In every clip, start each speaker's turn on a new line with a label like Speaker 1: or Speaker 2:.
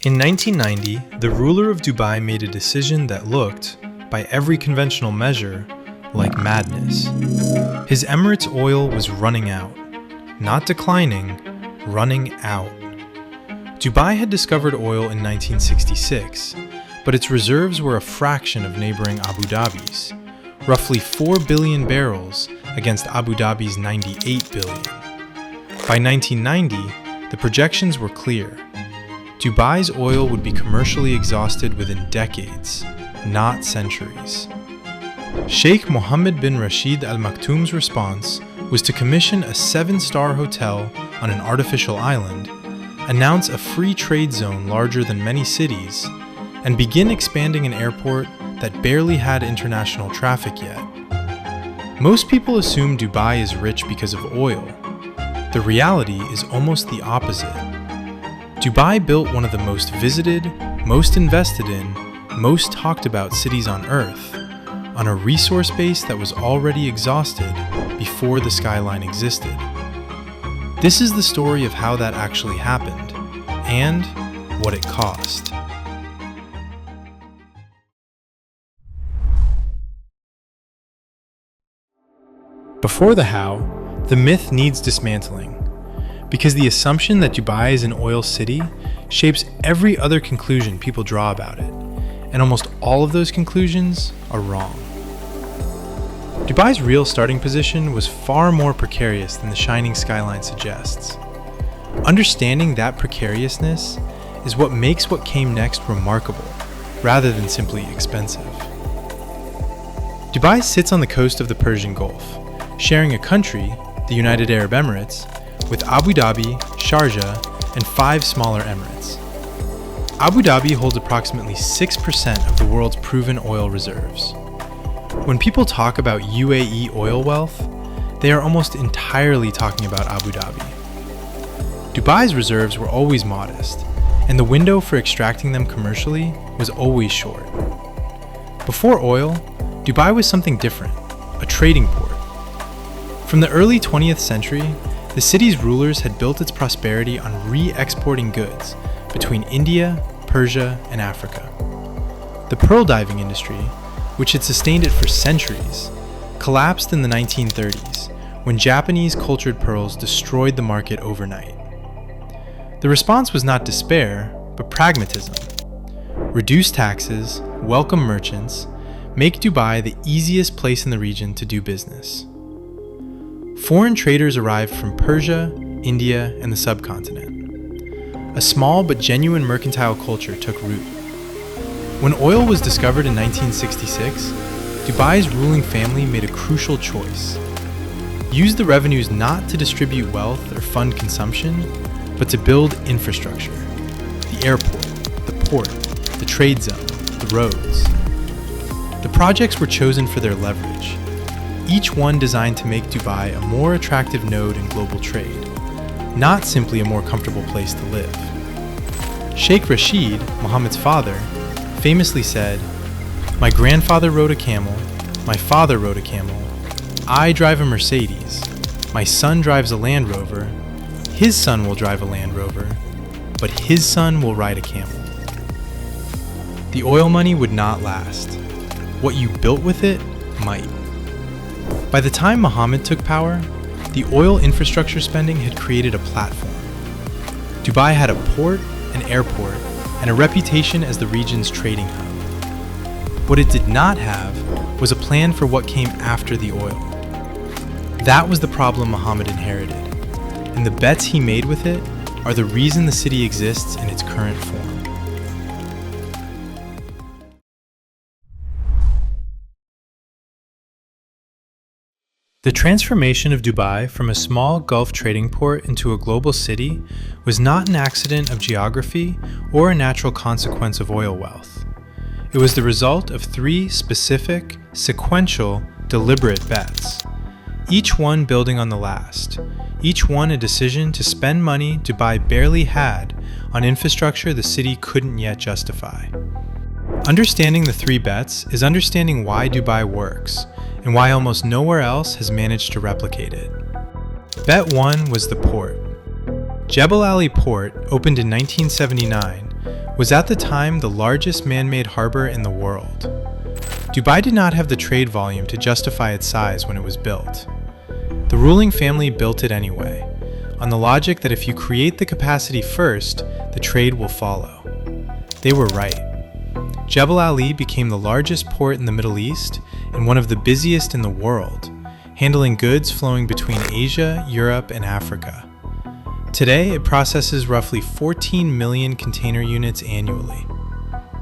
Speaker 1: In 1990, the ruler of Dubai made a decision that looked, by every conventional measure, like madness. His Emirates oil was running out. Not declining, running out. Dubai had discovered oil in 1966, but its reserves were a fraction of neighboring Abu Dhabi's, roughly 4 billion barrels against Abu Dhabi's 98 billion. By 1990, the projections were clear. Dubai's oil would be commercially exhausted within decades, not centuries. Sheikh Mohammed bin Rashid Al Maktoum's response was to commission a 7-star hotel on an artificial island, announce a free trade zone larger than many cities, and begin expanding an airport that barely had international traffic yet. Most people assume Dubai is rich because of oil. The reality is almost the opposite. Dubai built one of the most visited, most invested in, most talked about cities on Earth, on a resource base that was already exhausted before the skyline existed. This is the story of how that actually happened, and what it cost. Before the how, the myth needs dismantling, because the assumption that Dubai is an oil city shapes every other conclusion people draw about it, and almost all of those conclusions are wrong. Dubai's real starting position was far more precarious than the shining skyline suggests. Understanding that precariousness is what makes what came next remarkable, rather than simply expensive. Dubai sits on the coast of the Persian Gulf, sharing a country, the United Arab Emirates, with Abu Dhabi, Sharjah, and 5 smaller emirates. Abu Dhabi holds approximately 6% of the world's proven oil reserves. When people talk about UAE oil wealth, they are almost entirely talking about Abu Dhabi. Dubai's reserves were always modest, and the window for extracting them commercially was always short. Before oil, Dubai was something different, a trading port. From the early 20th century, the city's rulers had built its prosperity on re-exporting goods between India, Persia, and Africa. The pearl diving industry, which had sustained it for centuries, collapsed in the 1930s when Japanese cultured pearls destroyed the market overnight. The response was not despair, but pragmatism. Reduce taxes, welcome merchants, make Dubai the easiest place in the region to do business. Foreign traders arrived from Persia, India, and the subcontinent. A small but genuine mercantile culture took root. When oil was discovered in 1966, Dubai's ruling family made a crucial choice. Use the revenues not to distribute wealth or fund consumption, but to build infrastructure. The airport, the port, the trade zone, the roads. The projects were chosen for their leverage, each one designed to make Dubai a more attractive node in global trade, not simply a more comfortable place to live. Sheikh Rashid, Mohammed's father, famously said, "My grandfather rode a camel, my father rode a camel, I drive a Mercedes, my son drives a Land Rover, his son will drive a Land Rover, but his son will ride a camel." The oil money would not last. What you built with it might. By the time Mohammed took power, the oil infrastructure spending had created a platform. Dubai had a port, an airport, and a reputation as the region's trading hub. What it did not have was a plan for what came after the oil. That was the problem Mohammed inherited, and the bets he made with it are the reason the city exists in its current form. The transformation of Dubai from a small Gulf trading port into a global city was not an accident of geography or a natural consequence of oil wealth. It was the result of 3 specific, sequential, deliberate bets, each one building on the last, each one a decision to spend money Dubai barely had on infrastructure the city couldn't yet justify. Understanding the 3 bets is understanding why Dubai works, and why almost nowhere else has managed to replicate it. Bet 1 was the port. Jebel Ali Port, opened in 1979, was at the time the largest man-made harbor in the world. Dubai did not have the trade volume to justify its size when it was built. The ruling family built it anyway, on the logic that if you create the capacity first, the trade will follow. They were right. Jebel Ali became the largest port in the Middle East and one of the busiest in the world, handling goods flowing between Asia, Europe, and Africa. Today, it processes roughly 14 million container units annually.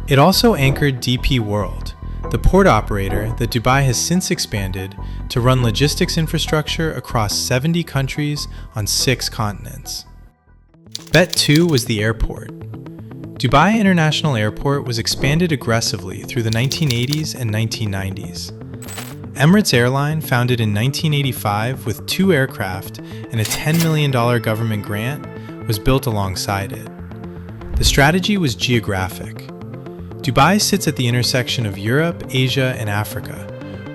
Speaker 1: It also anchored DP World, the port operator that Dubai has since expanded to run logistics infrastructure across 70 countries on 6 continents. Bet 2 was the airport. Dubai International Airport was expanded aggressively through the 1980s and 1990s. Emirates Airline, founded in 1985 with 2 aircraft and a $10 million government grant, was built alongside it. The strategy was geographic. Dubai sits at the intersection of Europe, Asia, and Africa,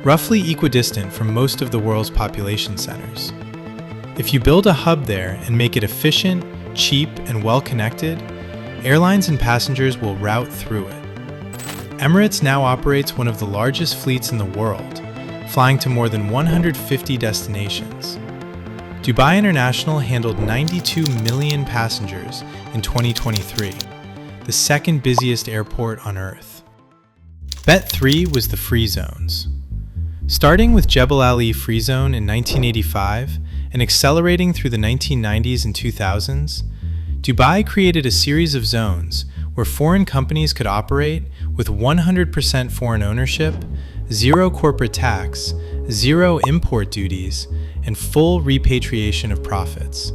Speaker 1: roughly equidistant from most of the world's population centers. If you build a hub there and make it efficient, cheap, and well-connected, airlines and passengers will route through it. Emirates now operates one of the largest fleets in the world, flying to more than 150 destinations. Dubai International handled 92 million passengers in 2023, the second busiest airport on Earth. Bet 3 was the free zones. Starting with Jebel Ali Free Zone in 1985 and accelerating through the 1990s and 2000s, Dubai created a series of zones where foreign companies could operate with 100% foreign ownership, 0 corporate tax, 0 import duties, and full repatriation of profits.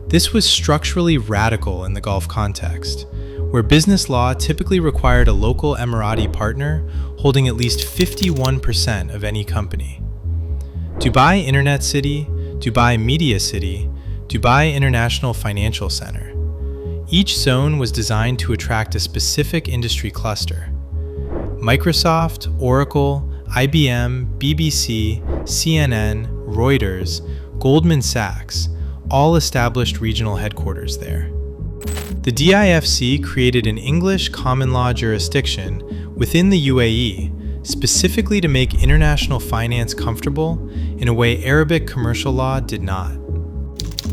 Speaker 1: This was structurally radical in the Gulf context, where business law typically required a local Emirati partner holding at least 51% of any company. Dubai Internet City, Dubai Media City, Dubai International Financial Center. Each zone was designed to attract a specific industry cluster. Microsoft, Oracle, IBM, BBC, CNN, Reuters, Goldman Sachs, all established regional headquarters there. The DIFC created an English common law jurisdiction within the UAE, specifically to make international finance comfortable in a way Arabic commercial law did not.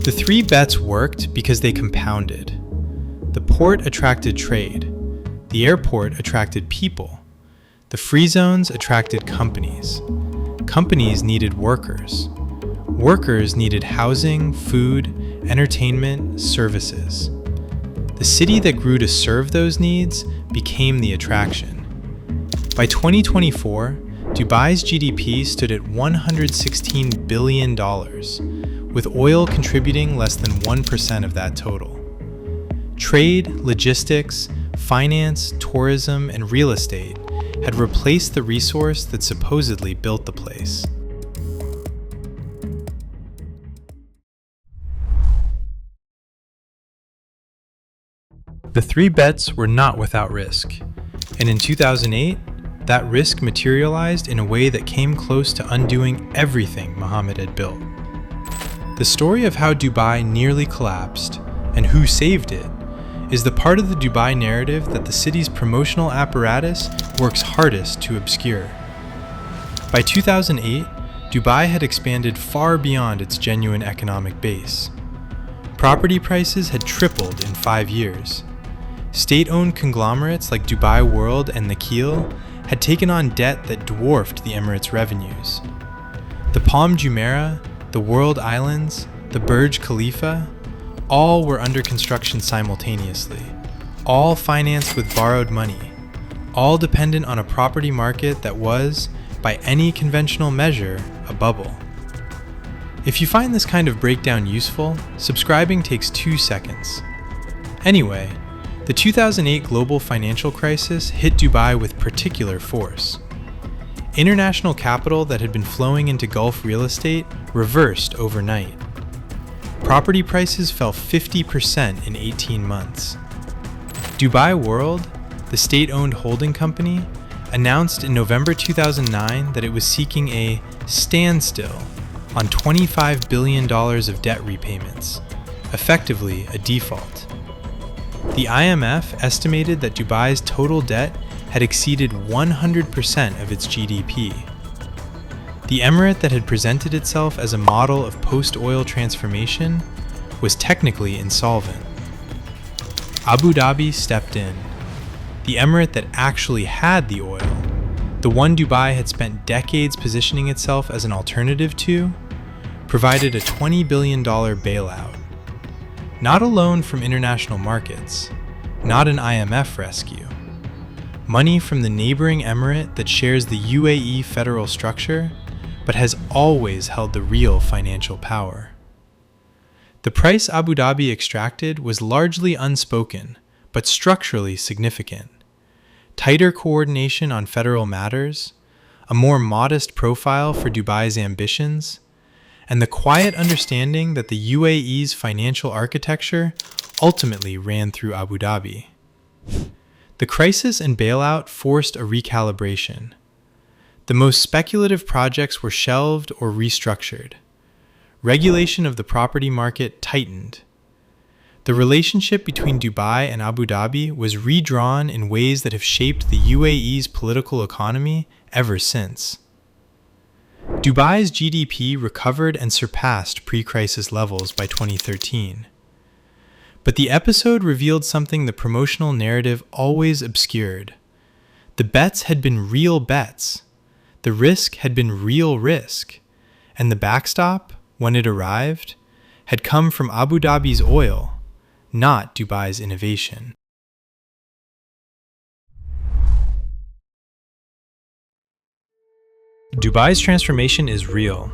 Speaker 1: The 3 bets worked because they compounded. The port attracted trade. The airport attracted people. The free zones attracted companies. Companies needed workers. Workers needed housing, food, entertainment, services. The city that grew to serve those needs became the attraction. By 2024, Dubai's GDP stood at $116 billion, with oil contributing less than 1% of that total. Trade, logistics, finance, tourism, and real estate had replaced the resource that supposedly built the place. The 3 bets were not without risk, and in 2008, that risk materialized in a way that came close to undoing everything Mohammed had built. The story of how Dubai nearly collapsed, and who saved it, is the part of the Dubai narrative that the city's promotional apparatus works hardest to obscure. By 2008, Dubai had expanded far beyond its genuine economic base. Property prices had tripled in 5 years. State-owned conglomerates like Dubai World and Nakheel had taken on debt that dwarfed the Emirates' revenues. The Palm Jumeirah, the World Islands, the Burj Khalifa, all were under construction simultaneously, all financed with borrowed money, all dependent on a property market that was, by any conventional measure, a bubble. If you find this kind of breakdown useful, subscribing takes 2 seconds. Anyway, the 2008 global financial crisis hit Dubai with particular force. International capital that had been flowing into Gulf real estate reversed overnight. Property prices fell 50% in 18 months. Dubai World, the state-owned holding company, announced in November 2009 that it was seeking a standstill on $25 billion of debt repayments, effectively a default. The IMF estimated that Dubai's total debt had exceeded 100% of its GDP. The emirate that had presented itself as a model of post-oil transformation was technically insolvent. Abu Dhabi stepped in. The emirate that actually had the oil, the one Dubai had spent decades positioning itself as an alternative to, provided a $20 billion bailout. Not a loan from international markets, not an IMF rescue. Money from the neighboring emirate that shares the UAE federal structure, but has always held the real financial power. The price Abu Dhabi extracted was largely unspoken, but structurally significant. Tighter coordination on federal matters, a more modest profile for Dubai's ambitions, and the quiet understanding that the UAE's financial architecture ultimately ran through Abu Dhabi. The crisis and bailout forced a recalibration. The most speculative projects were shelved or restructured. Regulation of the property market tightened. The relationship between Dubai and Abu Dhabi was redrawn in ways that have shaped the UAE's political economy ever since. Dubai's GDP recovered and surpassed pre-crisis levels by 2013. But the episode revealed something the promotional narrative always obscured. The bets had been real bets. The risk had been real risk. And the backstop, when it arrived, had come from Abu Dhabi's oil, not Dubai's innovation. Dubai's transformation is real.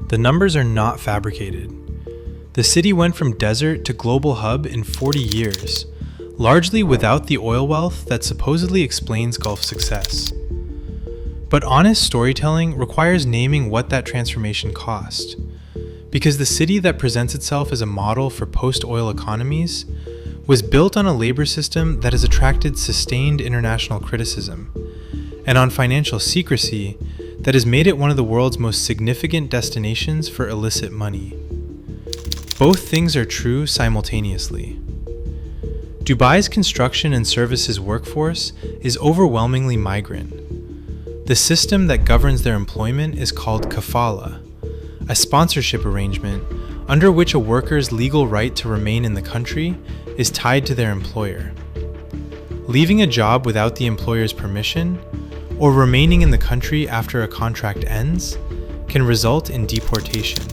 Speaker 1: The numbers are not fabricated. The city went from desert to global hub in 40 years, largely without the oil wealth that supposedly explains Gulf success. But honest storytelling requires naming what that transformation cost. Because the city that presents itself as a model for post-oil economies was built on a labor system that has attracted sustained international criticism, and on financial secrecy that has made it one of the world's most significant destinations for illicit money. Both things are true simultaneously. Dubai's construction and services workforce is overwhelmingly migrant. The system that governs their employment is called kafala, a sponsorship arrangement under which a worker's legal right to remain in the country is tied to their employer. Leaving a job without the employer's permission, or remaining in the country after a contract ends, can result in deportation.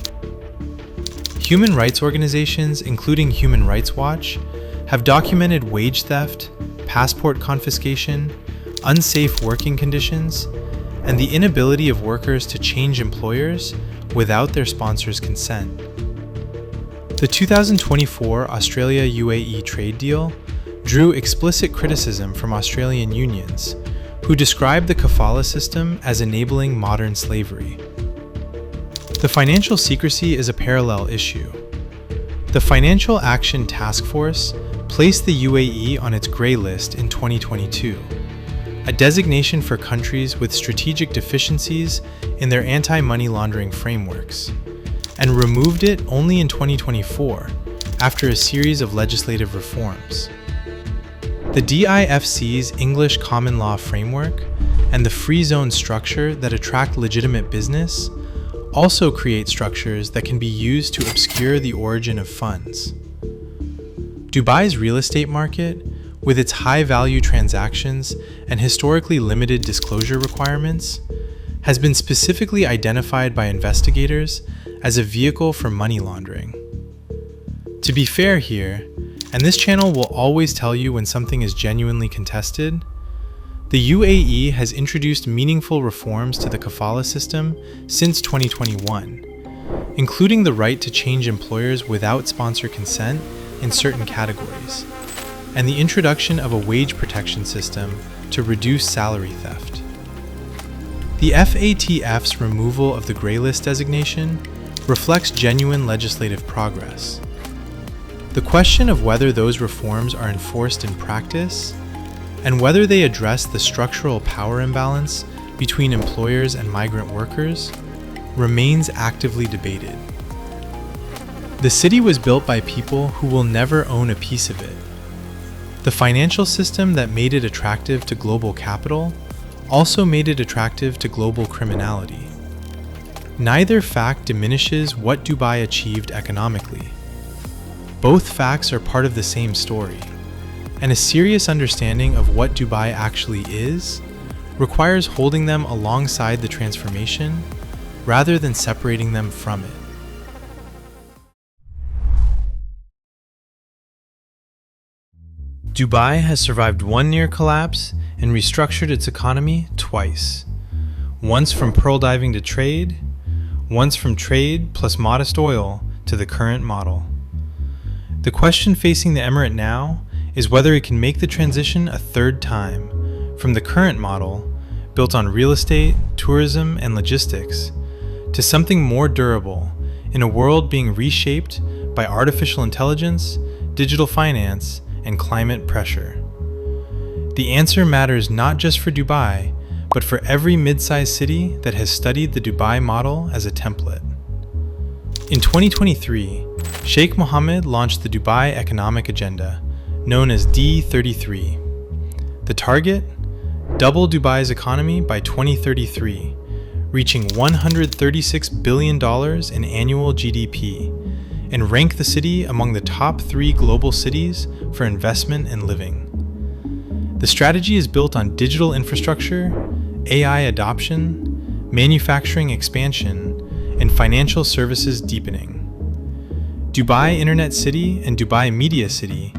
Speaker 1: Human rights organizations, including Human Rights Watch, have documented wage theft, passport confiscation, unsafe working conditions, and the inability of workers to change employers without their sponsors' consent. The 2024 Australia-UAE trade deal drew explicit criticism from Australian unions, who described the kafala system as enabling modern slavery. The financial secrecy is a parallel issue. The Financial Action Task Force placed the UAE on its grey list in 2022, a designation for countries with strategic deficiencies in their anti-money laundering frameworks, and removed it only in 2024 after a series of legislative reforms. The DIFC's English common law framework and the free zone structure that attract legitimate business also create structures that can be used to obscure the origin of funds. Dubai's real estate market, with its high-value transactions and historically limited disclosure requirements, has been specifically identified by investigators as a vehicle for money laundering. To be fair here, and this channel will always tell you when something is genuinely contested, the UAE has introduced meaningful reforms to the kafala system since 2021, including the right to change employers without sponsor consent in certain categories, and the introduction of a wage protection system to reduce salary theft. The FATF's removal of the grey list designation reflects genuine legislative progress. The question of whether those reforms are enforced in practice, and whether they address the structural power imbalance between employers and migrant workers, remains actively debated. The city was built by people who will never own a piece of it. The financial system that made it attractive to global capital also made it attractive to global criminality. Neither fact diminishes what Dubai achieved economically. Both facts are part of the same story, and a serious understanding of what Dubai actually is requires holding them alongside the transformation rather than separating them from it. Dubai has survived one near collapse and restructured its economy twice. Once from pearl diving to trade, once from trade plus modest oil to the current model. The question facing the emirate now is whether it can make the transition a third time from the current model, built on real estate, tourism, and logistics, to something more durable in a world being reshaped by artificial intelligence, digital finance, and climate pressure. The answer matters not just for Dubai, but for every mid-sized city that has studied the Dubai model as a template. In 2023, Sheikh Mohammed launched the Dubai Economic Agenda, known as D33. The target? Double Dubai's economy by 2033, reaching $136 billion in annual GDP, and rank the city among the top 3 global cities for investment and living. The strategy is built on digital infrastructure, AI adoption, manufacturing expansion, and financial services deepening. Dubai Internet City and Dubai Media City,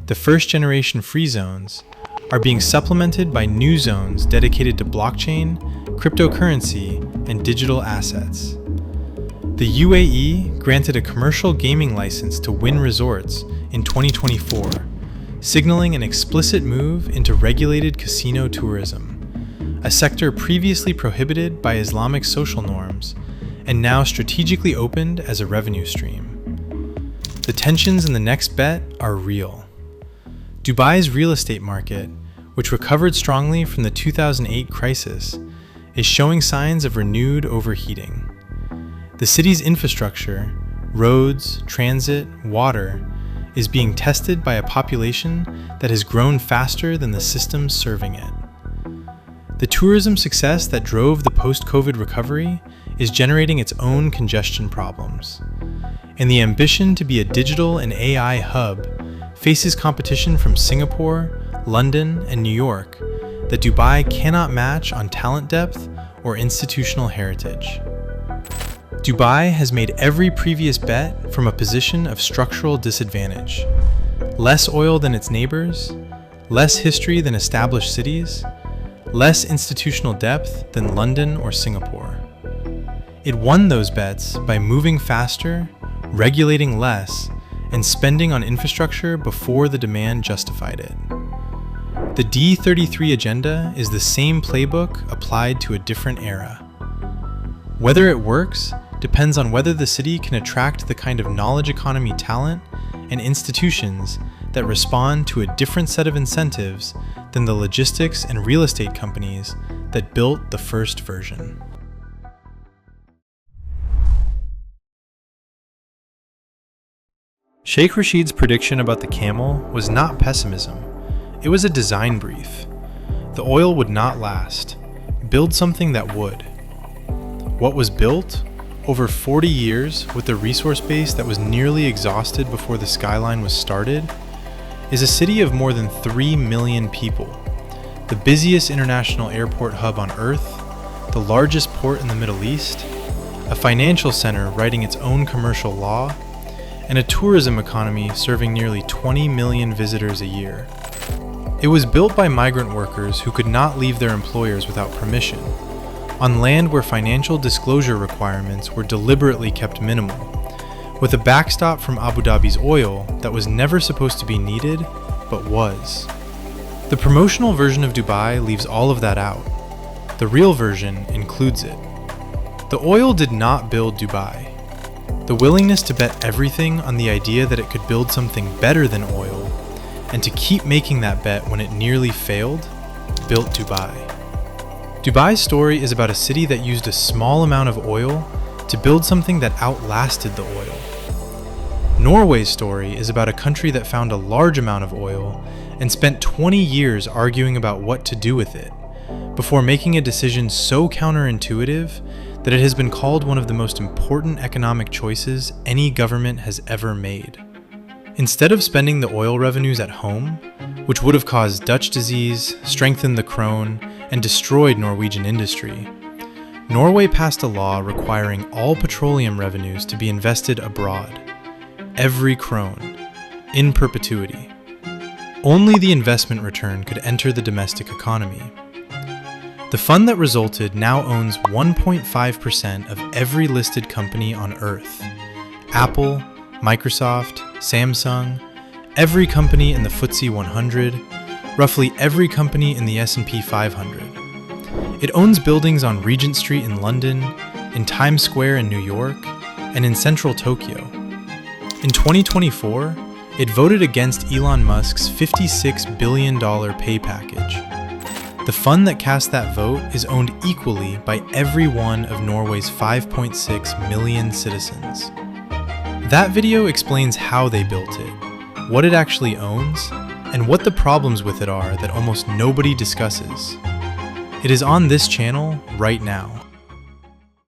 Speaker 1: the first-generation free zones, are being supplemented by new zones dedicated to blockchain, cryptocurrency, and digital assets. The UAE granted a commercial gaming license to Wynn Resorts in 2024, signaling an explicit move into regulated casino tourism, a sector previously prohibited by Islamic social norms and now strategically opened as a revenue stream. The tensions in the next bet are real. Dubai's real estate market, which recovered strongly from the 2008 crisis, is showing signs of renewed overheating. The city's infrastructure, roads, transit, water, is being tested by a population that has grown faster than the systems serving it. The tourism success that drove the post-COVID recovery is generating its own congestion problems. And the ambition to be a digital and AI hub faces competition from Singapore, London, and New York that Dubai cannot match on talent depth or institutional heritage. Dubai has made every previous bet from a position of structural disadvantage. Less oil than its neighbors, less history than established cities, less institutional depth than London or Singapore. It won those bets by moving faster, regulating less, and spending on infrastructure before the demand justified it. The D33 agenda is the same playbook applied to a different era. Whether it works depends on whether the city can attract the kind of knowledge economy talent and institutions that respond to a different set of incentives than the logistics and real estate companies that built the first version. Sheikh Rashid's prediction about the camel was not pessimism. It was a design brief. The oil would not last. Build something that would. What was built? Over 40 years, with a resource base that was nearly exhausted before the skyline was started, is a city of more than 3 million people, the busiest international airport hub on Earth, the largest port in the Middle East, a financial center writing its own commercial law, and a tourism economy serving nearly 20 million visitors a year. It was built by migrant workers who could not leave their employers without permission, on land where financial disclosure requirements were deliberately kept minimal, with a backstop from Abu Dhabi's oil that was never supposed to be needed, but was. The promotional version of Dubai leaves all of that out. The real version includes it. The oil did not build Dubai. The willingness to bet everything on the idea that it could build something better than oil, and to keep making that bet when it nearly failed, built Dubai. Dubai's story is about a city that used a small amount of oil to build something that outlasted the oil. Norway's story is about a country that found a large amount of oil and spent 20 years arguing about what to do with it, before making a decision so counterintuitive that it has been called one of the most important economic choices any government has ever made. Instead of spending the oil revenues at home, which would have caused Dutch disease, strengthened the krone, and destroyed Norwegian industry, Norway passed a law requiring all petroleum revenues to be invested abroad, every krone, in perpetuity. Only the investment return could enter the domestic economy. The fund that resulted now owns 1.5% of every listed company on Earth: Apple, Microsoft, Samsung, every company in the FTSE 100, roughly every company in the S&P 500. It owns buildings on Regent Street in London, in Times Square in New York, and in central Tokyo. In 2024, it voted against Elon Musk's $56 billion pay package. The fund that cast that vote is owned equally by every one of Norway's 5.6 million citizens. That video explains how they built it, what it actually owns, and what the problems with it are that almost nobody discusses. It is on this channel right now.